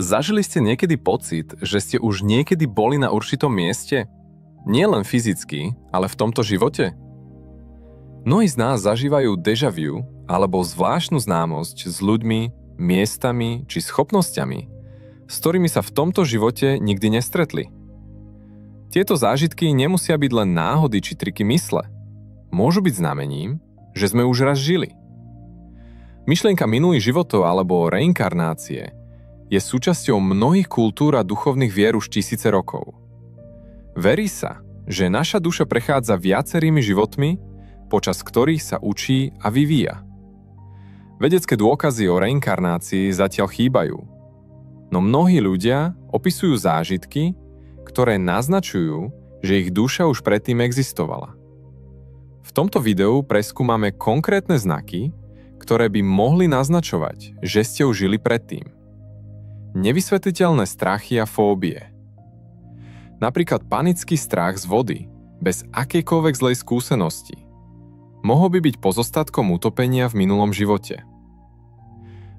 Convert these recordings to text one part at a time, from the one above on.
Zažili ste niekedy pocit, že ste už niekedy boli na určitom mieste? Nie len fyzicky, ale v tomto živote? Mnohí z nás zažívajú déjà vu alebo zvláštnu známosť s ľuďmi, miestami či schopnosťami, s ktorými sa v tomto živote nikdy nestretli. Tieto zážitky nemusia byť len náhody či triky mysle. Môžu byť znamením, že sme už raz žili. Myšlienka minulých životov alebo reinkarnácie je súčasťou mnohých kultúr a duchovných vier už tisíce rokov. Verí sa, že naša duša prechádza viacerými životmi, počas ktorých sa učí a vyvíja. Vedecké dôkazy o reinkarnácii zatiaľ chýbajú, no mnohí ľudia opisujú zážitky, ktoré naznačujú, že ich duša už predtým existovala. V tomto videu preskúmame konkrétne znaky, ktoré by mohli naznačovať, že ste už žili predtým. Nevysvetliteľné strachy a fóbie. Napríklad panický strach z vody, bez akejkoľvek zlej skúsenosti. Mohol by byť pozostatkom utopenia v minulom živote.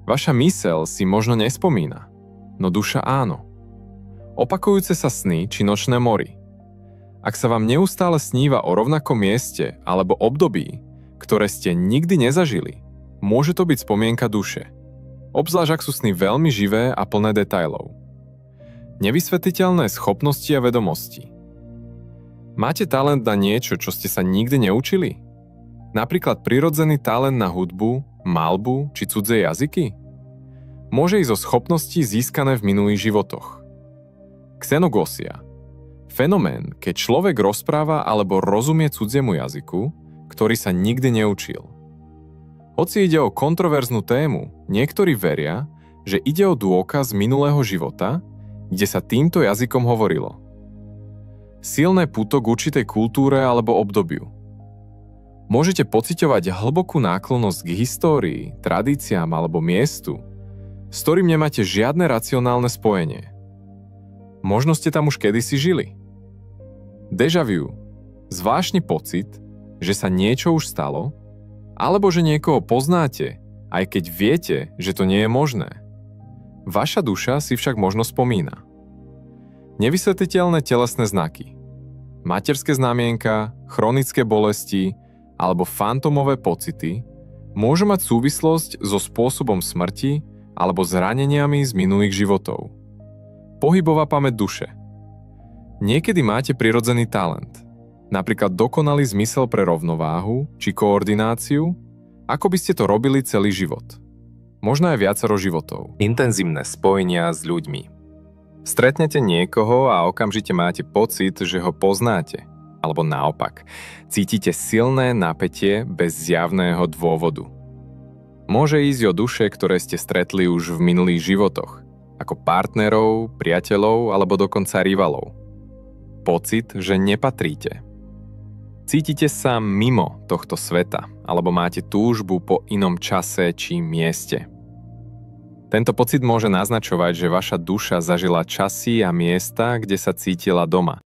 Vaša myseľ si možno nespomína, no duša áno. Opakujúce sa sny či nočné mory. Ak sa vám neustále sníva o rovnakom mieste alebo období, ktoré ste nikdy nezažili, môže to byť spomienka duše. Obzvlášť ak sú sny veľmi živé a plné detailov. Nevysvetliteľné schopnosti a vedomosti. Máte talent na niečo, čo ste sa nikdy neučili? Napríklad prirodzený talent na hudbu, maľbu či cudzie jazyky? Môže ísť o schopnosti získané v minulých životoch. Xenogósia. Fenomén, keď človek rozpráva alebo rozumie cudziemu jazyku, ktorý sa nikdy neučil. Hoci ide o kontroverznú tému, niektorí veria, že ide o dôkaz minulého života, kde sa týmto jazykom hovorilo. Silné puto k určitej kultúre alebo obdobiu. Môžete pociťovať hlbokú náklonnosť k histórii, tradíciám alebo miestu, s ktorým nemáte žiadne racionálne spojenie. Možno ste tam už kedysi žili. Déjà vu. Zvláštny pocit, že sa niečo už stalo, alebo že niekoho poznáte, aj keď viete, že to nie je možné. Vaša duša si však možno spomína. Nevysvetliteľné telesné znaky. Materské znamienka, chronické bolesti alebo fantomové pocity môžu mať súvislosť so spôsobom smrti alebo zraneniami z minulých životov. Pohybová pamäť duše. Niekedy máte prirodzený talent, napríklad dokonalý zmysel pre rovnováhu či koordináciu, ako by ste to robili celý život. Možno aj viacero životov. Intenzívne spojenia s ľuďmi. Stretnete niekoho a okamžite máte pocit, že ho poznáte. Alebo naopak, cítite silné napätie bez zjavného dôvodu. Môže ísť o duše, ktoré ste stretli už v minulých životoch, ako partnerov, priateľov alebo dokonca rivalov. Pocit, že nepatríte. Cítite sa mimo tohto sveta, alebo máte túžbu po inom čase či mieste. Tento pocit môže naznačovať, že vaša duša zažila časy a miesta, kde sa cítila doma.